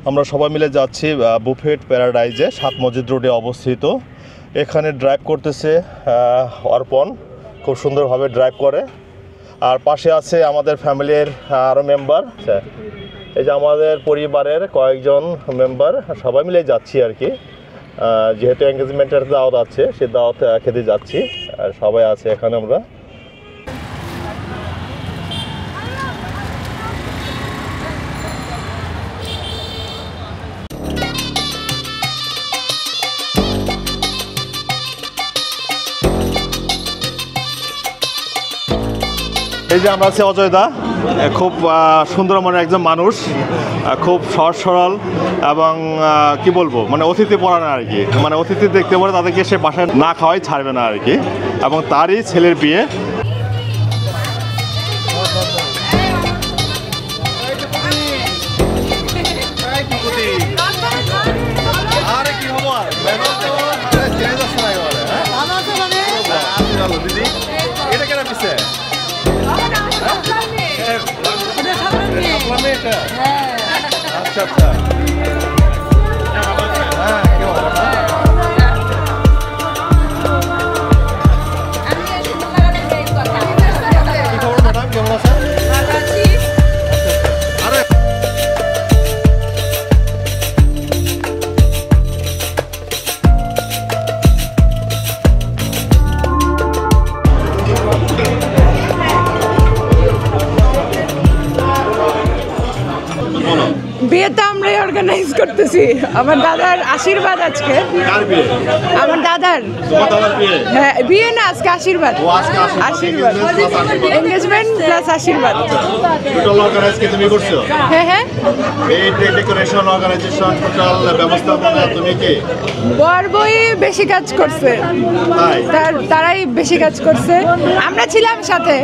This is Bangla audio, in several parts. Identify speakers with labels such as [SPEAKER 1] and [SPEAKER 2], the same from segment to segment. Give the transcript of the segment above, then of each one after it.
[SPEAKER 1] আমরা সবাই মিলে যাচ্ছি বুফেট প্যারাডাইজে, 7 মসজিদ রোডে অবস্থিত। এখানে ড্রাইভ করতেছে অর্পণ, খুব সুন্দরভাবে ড্রাইভ করে। আর পাশে আছে আমাদের ফ্যামিলির আরও মেম্বার, এই যে আমাদের পরিবারের কয়েকজন মেম্বার, সবাই মিলে যাচ্ছি আর কি। যেহেতু এঙ্গেজমেন্টের দাওয়াত আছে, সেই দাওয়াত খেতে যাচ্ছি, আর সবাই আছে এখানে। আমরা এই যে আমরা আছি অজয়দা, খুব সুন্দর মনের একজন মানুষ, খুব সহজ সরল এবং কি বলবো, মানে অতিথি পরায়ণ আর কি। মানে অতিথি দেখতে পারে তাদেরকে সে বাসায় না খাওয়াই ছাড়বে না আর কি। এবং তারই ছেলের বিয়ে। আচ্ছা আচ্ছা,
[SPEAKER 2] বিয়েটা আমরাই অর্গানাইজ করতেছি। আমার দাদার আশীর্বাদ আজকে। আমার দাদার হ্যাঁ, বিয়ে না আজকে আশীর্বাদ। আশীর্বাদ, এনগেজমেন্ট প্লাস আশীর্বাদ।
[SPEAKER 1] তুমি করছো?
[SPEAKER 2] হ্যাঁ হ্যাঁ,
[SPEAKER 1] এই ডেকোরেশন, অর্গানাইজেশন, টোটাল ব্যবস্থাপনা তুমি কি?
[SPEAKER 2] বর বই বেশি কাজ করছে, তারাই বেশি কাজ করছে। আমরা ছিলাম সাথে,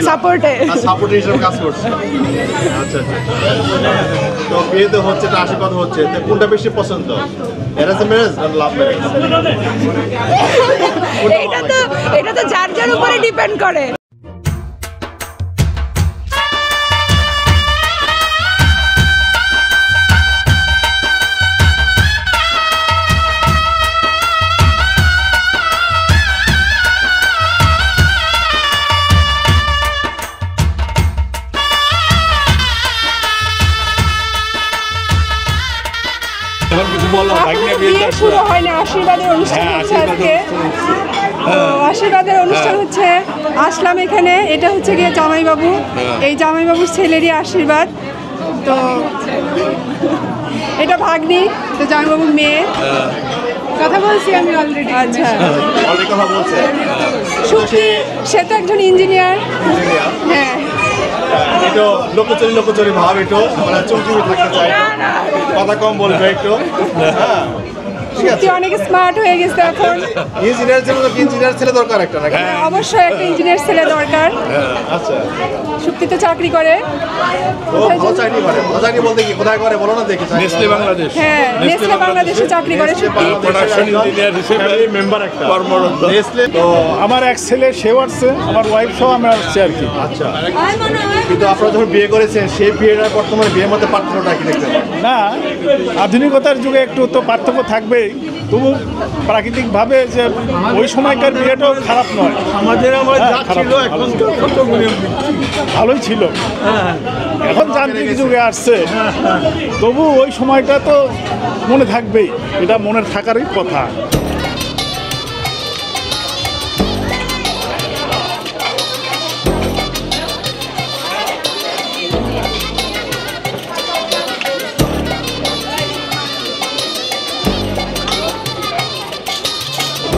[SPEAKER 2] সাপোর্টে
[SPEAKER 1] হিসেবে কাজ করছে। আচ্ছা আচ্ছা, তো বিয়েতে হচ্ছে, আশীর্বাদ হচ্ছে, কোনটা বেশি পছন্দ? অ্যারেঞ্জ ম্যারেজ না লাভ ম্যারেজ?
[SPEAKER 2] এটা তো যার যার উপরে ডিপেন্ড করে। বিয়ে শুরু হয় না, আশীর্বাদের অনুষ্ঠান হচ্ছে আজকে। আশীর্বাদের অনুষ্ঠান হচ্ছে, আসলাম এখানে। এটা হচ্ছে গিয়ে জামাইবাবু, এই জামাইবাবুর ছেলেরই আশীর্বাদ। তো এটা ভাগ্নি, তো জামাইবাবুর মেয়ে। কথা বলছি আমি অলরেডি। আচ্ছা, সুখী, সে তো একজন ইঞ্জিনিয়ার। হ্যাঁ,
[SPEAKER 1] একটু লোকচুরি ভাব, একটু মানে চুপচুপি থাকতে চাই, কথা কম বলবে একটু। হ্যাঁ,
[SPEAKER 2] সত্যি অনেক স্মার্ট হয়ে গেছে এখন।
[SPEAKER 1] ইঞ্জিনিয়ার ছেলে দরকার একটা, নাকি?
[SPEAKER 2] অবশ্যই একটা ইঞ্জিনিয়ার ছেলে দরকার।
[SPEAKER 1] আচ্ছা,
[SPEAKER 2] সুক্তি তো চাকরি করে।
[SPEAKER 1] চাকরি বলতে কি কোথায় করে বলো না দেখি?
[SPEAKER 3] নেসলে বাংলাদেশ।
[SPEAKER 2] হ্যাঁ, নেসলে বাংলাদেশে চাকরি করে সুক্তি।
[SPEAKER 3] প্রোডাকশন ইঞ্জিনিয়ার হিসেবে
[SPEAKER 1] মেম্বার একটা
[SPEAKER 3] কর্মরত।
[SPEAKER 1] নেসলে। তো
[SPEAKER 3] আমার এক ছেলে, সেও আসছে, আমার ওয়াইফ সহ আমরা আসছি আর কি।
[SPEAKER 1] আচ্ছা, কিন্তু আপনারা যখন বিয়ে করেছেন, সেই বিয়েটার বর্তমানে বিয়ের মধ্যে পার্থক্যটা কি দেখতে পাবেন?
[SPEAKER 3] না, আধুনিকতার যুগে একটু তো পার্থক্য থাকবেই, তবু প্রাকৃতিকভাবে যে ওই সময়কার বিয়েটাও খারাপ নয়। আমাদের ভালোই ছিল। এখন যান্ত্রিক যুগে আসছে, তবু ওই সময়টা তো মনে থাকবেই, এটা মনের থাকারই কথা।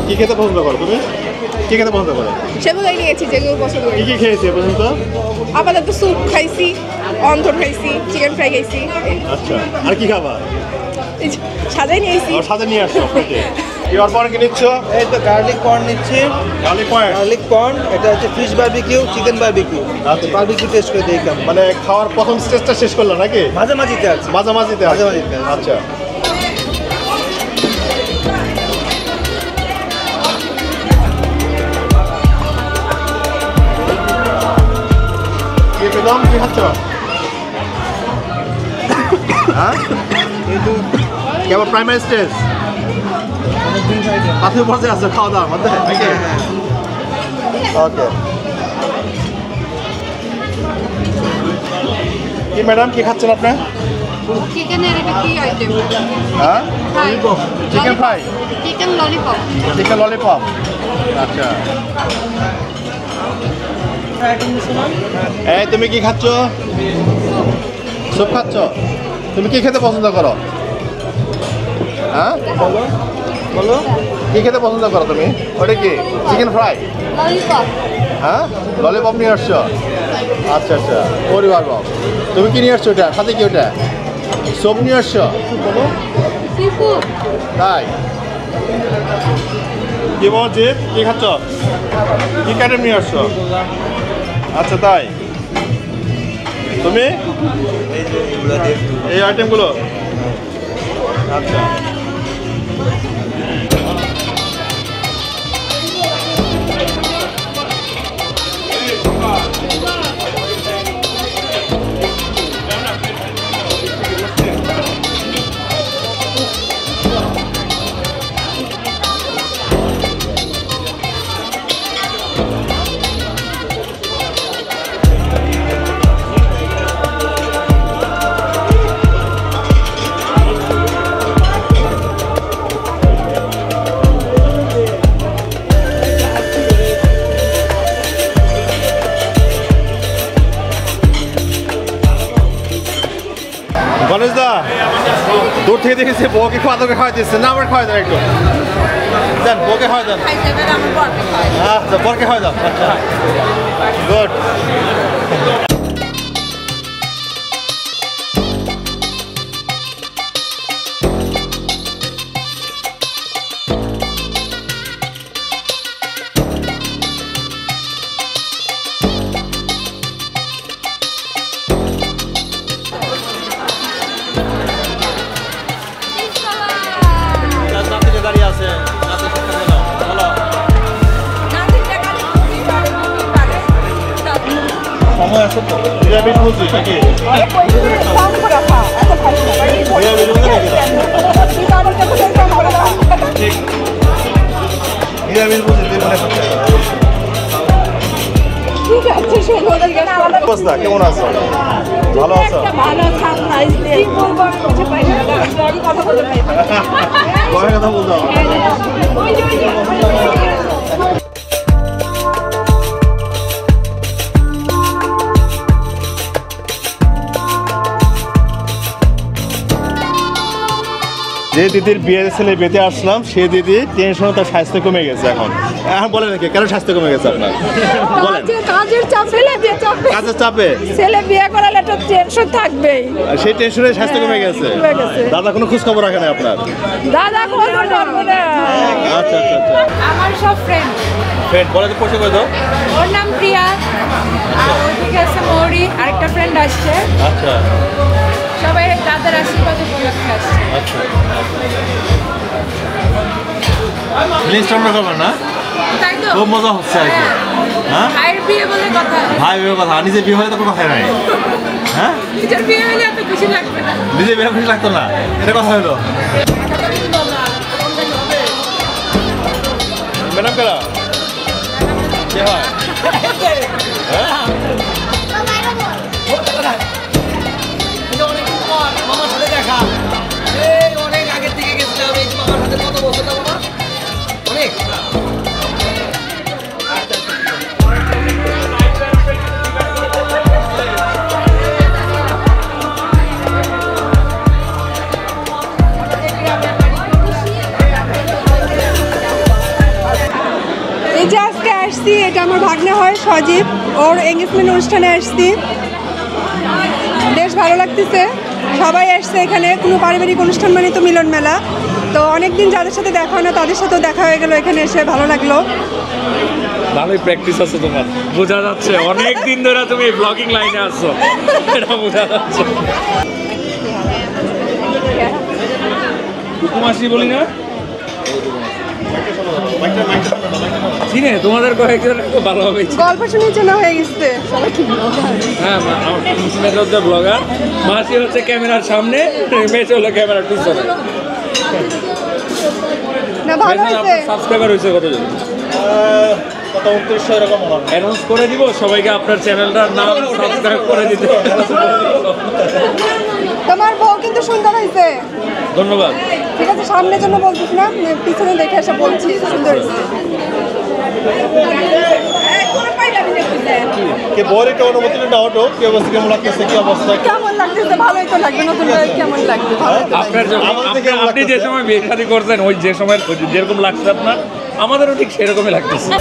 [SPEAKER 1] কি খেতে পছন্দ করো তুমি? কি খেতে পছন্দ করো?
[SPEAKER 2] সেগুলোই নিয়েছি যেগুলো পছন্দ করি।
[SPEAKER 1] কি খেয়েছে পর্যন্ত?
[SPEAKER 2] আপাতত স্যুপ খাইছি, অন্ধর খাইছি, চিকেন ফ্রাই খাইছি।
[SPEAKER 1] আচ্ছা, আর কি খাবা?
[SPEAKER 2] সাজাই নিয়েছি।
[SPEAKER 1] সাজা নিয়ে আসো। এবার পরে কি নিচ্ছ?
[SPEAKER 4] এই তো গার্লিক কর্ন নিচ্ছি। গার্লিক কর্ন, এটা হচ্ছে ফিশ বারবিকিউ, চিকেন বারবিকিউ। আচ্ছা, বারবিকিউ টেস্ট করে দেখি কেমন।
[SPEAKER 1] মানে খাওয়ার প্রথম স্টেজটা শেষ করলো নাকি?
[SPEAKER 4] মাঝামাঝিতে আছে।
[SPEAKER 1] মাঝামাঝিতে। আচ্ছা, কি পেলাম? কি খাচ্ছ? হ্যাঁ কেবল প্রাইমারি স্টেজ প্রাথমিক পর্যায়ে আছে খাওয়া দাওয়ার মধ্যে ওকে কি ম্যাডাম কি খাচ্ছেন আপনি
[SPEAKER 2] চিকেনের এটা কি আইটেম
[SPEAKER 1] হ্যাঁ chicken fry
[SPEAKER 2] chicken lollipop
[SPEAKER 1] chicken lollipop আচ্ছা এই তুমি কি খাচ্ছ স্যুপ খাচ্ছ তুমি কি খেতে পছন্দ করো হ্যাঁ বলো কি খেতে পছন্দ করো তুমি ওটা কি চিকেন ফ্রাই
[SPEAKER 2] ললিপপ
[SPEAKER 1] হ্যাঁ ললিপপ নিয়ে আসছো আচ্ছা আচ্ছা পরিবার বাবু তুমি কি নিয়ে আসছো ওটা সাথে কি ওটা স্যুপ নিয়ে আসছো বলো
[SPEAKER 2] সিফুড
[SPEAKER 1] তাই কি বলছি কি খাচ্ছ কি কাটে নিয়ে আসছো আচ্ছা তাই তুমি এই আইটেমগুলো আচ্ছা গণেশ দা দূর থেকে দেখেছি বউকে খাওয়া তোকে খাওয়া দিচ্ছে না আমার খাওয়া দেন একটু দেন বউকে খাওয়া দেন আচ্ছা বরকে খাওয়া দাও আচ্ছা গুড দাঁড়িয়ে আছে সময় আছে তো নিরামিষ বুঝি নাকি নিরামিষ বুঝি
[SPEAKER 2] ঠিক আছে
[SPEAKER 1] অবস্থা কেমন আছো ভালো আছো
[SPEAKER 2] ভালো সারপ্রাইজ দিয়ে কি বলবো আমি কিছু পাই না কথা বলতে পাই
[SPEAKER 1] কয় কথা বলতো যে দিদির বিয়ের ছেলে বিয়েতে আসলাম সেই দিদি টেনশনে তার স্বাস্থ্য কমে গেছে এখন এখন বলেন নাকি কেন স্বাস্থ্য কমে গেছে আপনার বলেন
[SPEAKER 2] কাজের চাপ ছেলে বিয়ে চাপ
[SPEAKER 1] কাজের চাপে
[SPEAKER 2] ছেলে বিয়ে করালে একটা টেনশন থাকবেই
[SPEAKER 1] আর সেই টেনশনে স্বাস্থ্য কমে গেছে
[SPEAKER 2] কমে গেছে।
[SPEAKER 1] দাদা কোনো খোঁজ খবর রাখে না আপনার
[SPEAKER 2] দাদা খোঁজ করবো না
[SPEAKER 1] আচ্ছা আচ্ছা আচ্ছা
[SPEAKER 2] আমার সব ফ্রেন্ড
[SPEAKER 1] ফ্রেন্ড বলে তো পরিচয় করে দাও
[SPEAKER 2] ওর নাম প্রিয়া আর ওদিকে আছে মৌরি আরেকটা ফ্রেন্ড আসছে
[SPEAKER 1] আচ্ছা
[SPEAKER 2] সবাই দাদার আশীর্বাদ উপলক্ষে আসছে
[SPEAKER 1] আচ্ছা মিনিস্টার করবেন না
[SPEAKER 2] তাই তো
[SPEAKER 1] খুব মজা হচ্ছে আর কি হ্যাঁ
[SPEAKER 2] ভাইয়ের বিয়ে বলে কথা
[SPEAKER 1] ভাই বিয়ের কথা নিজে বিয়ে হলে তো কোনো কথা নাই হ্যাঁ
[SPEAKER 2] নিজের বিয়ে হলে এত খুশি লাগবে না
[SPEAKER 1] নিজে বিয়ে খুশি লাগতো না এটা কথা হলো ম্যাডাম কেরা কে হয়
[SPEAKER 4] মামার সাথে দেখা এই অনেক আগের থেকে গেছিলাম এই মামার সাথে কত বছর না মামা অনেক
[SPEAKER 2] এই যে আজকে আসছি এটা আমার ভাগ্নে হয় সজীব ওর এঙ্গেজমেন্ট অনুষ্ঠানে আসছি বেশ ভালো লাগতেছে সবাই আসছে এখানে কোনো পারিবারিক অনুষ্ঠান মানে তো মিলন মেলা তো অনেকদিন যাদের সাথে দেখা হয় না তাদের সাথেও দেখা হয়ে গেল এখানে এসে ভালো লাগলো
[SPEAKER 5] ভালোই প্র্যাকটিস আছে তোমার বোঝা যাচ্ছে অনেক দিন ধরে তুমি ব্লগিং লাইনে আছো এটা বোঝা যাচ্ছে কুকুমাসি বলি না চিনে তোমাদের কয়েকজন খুব ভালোভাবে
[SPEAKER 2] গল্প শুনে জন্য হয়ে গেছে সবাই কি ব্লগার।
[SPEAKER 5] হ্যাঁ মুসলিমের হচ্ছে ব্লগার, মাসি হচ্ছে ক্যামেরার সামনে, মেয়ে হলো ক্যামেরার পিছনে।
[SPEAKER 2] না ভালো হয়েছে।
[SPEAKER 5] সাবস্ক্রাইবার হয়েছে কতজন?
[SPEAKER 1] কত 2900 এরকম হবে।
[SPEAKER 5] অ্যানাউন্স করে দিব সবাইকে, আপনার চ্যানেলটার নাম সাবস্ক্রাইব করে দিতে।
[SPEAKER 2] তোমার বউ কিন্তু সুন্দর হয়েছে।
[SPEAKER 5] ধন্যবাদ।
[SPEAKER 2] ঠিক আছে, সামনের জন্য বলছিস না, পিছনে দেখে এসে বলছি সুন্দর হয়েছে।
[SPEAKER 1] কে বউর একটা অনুমতি নাও তো, কি অবস্থা, কেমন লাগতেছে, কি অবস্থা?
[SPEAKER 2] কেমন লাগতেছে? ভালোই তো লাগবে, নতুন বউ কেমন লাগবে? ভালোই তো লাগবে।
[SPEAKER 5] আপনার আপনি যে সময় বিয়ে শাদী করছেন ওই যে সময় যেরকম লাগছে আপনার, আমাদেরও ঠিক সেরকমই লাগতেছে।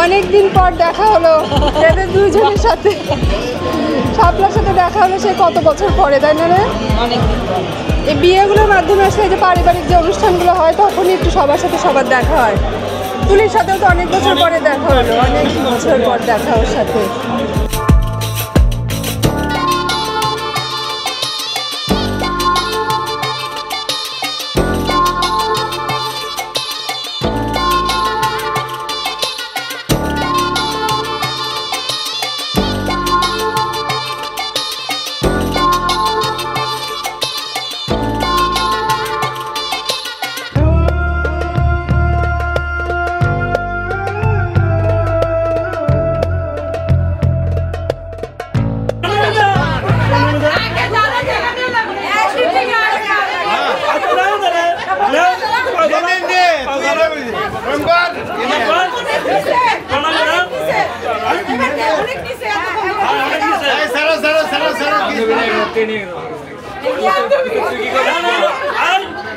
[SPEAKER 2] অনেকদিন পর দেখা হলো এদের দুইজনের সাথে। শাপলার সাথে দেখা হলো সে কত বছর পরে, তাই না রে? এই বিয়েগুলোর মাধ্যমে আসলে যে পারিবারিক যে অনুষ্ঠানগুলো হয় তখনই একটু সবার সাথে সবার দেখা হয়। তুলির সাথেও তো অনেক বছর পরে দেখা হলো, অনেক বছর পর দেখা ওর সাথে।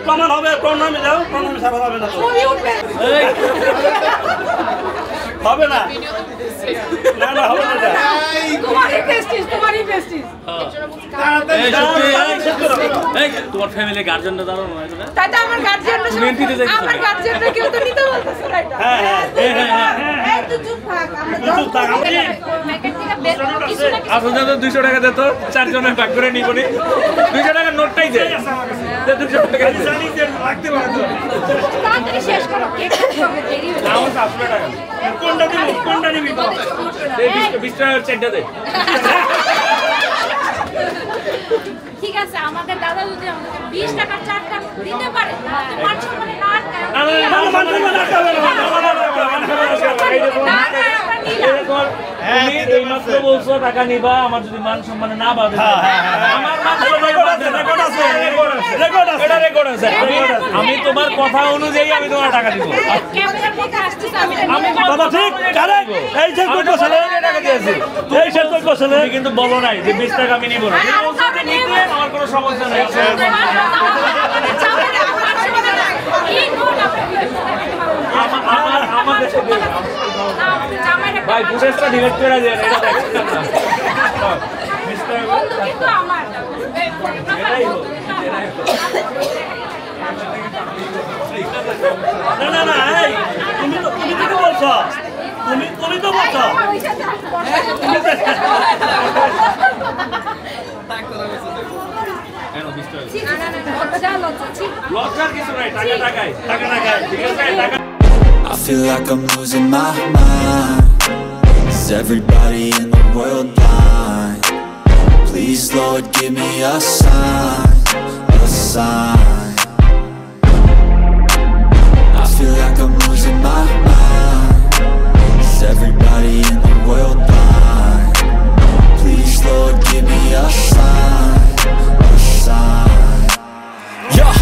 [SPEAKER 6] প্রমাণ হবে, প্রণামে যাও, প্রণামে সারা হবে না, হবে না, না না হবে না।
[SPEAKER 5] তোমার ফ্যামিলি গার্জেনটা দাঁড়ানো না,
[SPEAKER 2] তাতে আমার গার্জিয়ান আমার গার্জিয়ানটা কেউ তো নিতে বলতেছে না এটা।
[SPEAKER 6] হ্যাঁ হ্যাঁ
[SPEAKER 2] এই তো চুপ থাক, আমরা
[SPEAKER 6] চুপ থাক, আমি
[SPEAKER 2] প্যাকেট থেকে বের করো কিছু না কিছু।
[SPEAKER 5] আপনার তো 200 টাকা দিত, চারজনের ভাগ করে নিব নি। 200 টাকার নোটটাই দে, 200 টাকা
[SPEAKER 6] জানি যে রাখতে পারো তো।
[SPEAKER 2] তাড়াতাড়ি শেষ করো, কেক হবে, দেরি হয়ে
[SPEAKER 5] নাও 500 টাকা।
[SPEAKER 6] কোনটা নিবি
[SPEAKER 5] এই 20 টাকার চেকটা দে।
[SPEAKER 7] ঠিক আছে, আমাদের দাদা যদি আমাদের 20 টাকার চারটা দিতে পারে তাহলে মান সম্মানে না আটকায়।
[SPEAKER 5] তুমি এইমাত্র বলছো টাকা নিবা, আমার যদি মান সম্মানে না পাবে, আমার মান আমি তোমার কথা অনুযায়ী আমি তোমার টাকা দিব।
[SPEAKER 7] ক্যামেরার মধ্যে আসতেছে আমি
[SPEAKER 6] বাবা ঠিক কারেক্ট, এই যে কই বসলে
[SPEAKER 5] টাকা দিয়েছি,
[SPEAKER 6] এই যে কই বসলে
[SPEAKER 5] তুমি কিন্তু বলো নাই যে 20 টাকা আমি নিব না। আমার কোনো সমস্যা নেই। ভাই ফুটেজটা ডিলিট করে দেন, এটা দেখছেন না।
[SPEAKER 7] কিন্তু আমার
[SPEAKER 5] এটাই হোক।
[SPEAKER 6] না না না, এই তুমি তো বলছো, তুমি তো বলছো
[SPEAKER 5] লজ্জার কিছু নাই, টাকা টাকায়, টাকা টাকায়, ঠিক আছে টাকা।
[SPEAKER 8] I feel like I'm losing my mind. Is everybody in the world blind? Please, Lord, give me a sign, a sign. I feel like I'm losing my mind. Is everybody in the world blind? Please, Lord, give me a sign, a sign. Yeah.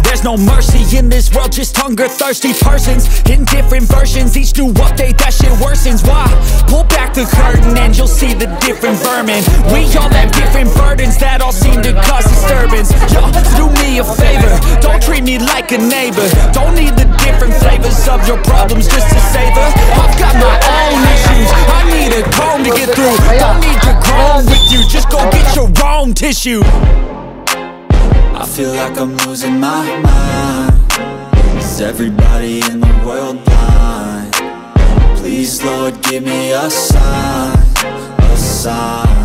[SPEAKER 8] There's no mercy in this world, just hunger-thirsty persons in different versions, each new update that shit worsens. Why? Pull back the curtain and you'll see the different vermin. We all have different burdens that all seem to cause disturbance. Yo, do me a favor, don't treat me like a neighbor. Don't need the different flavors of your problems just to savor. I've got my own issues, I need a comb to get through. Don't need to groan with you, just go get your own tissue. I feel like I'm losing my mind. Is everybody in the world blind? Please, Lord, give me a sign, a sign.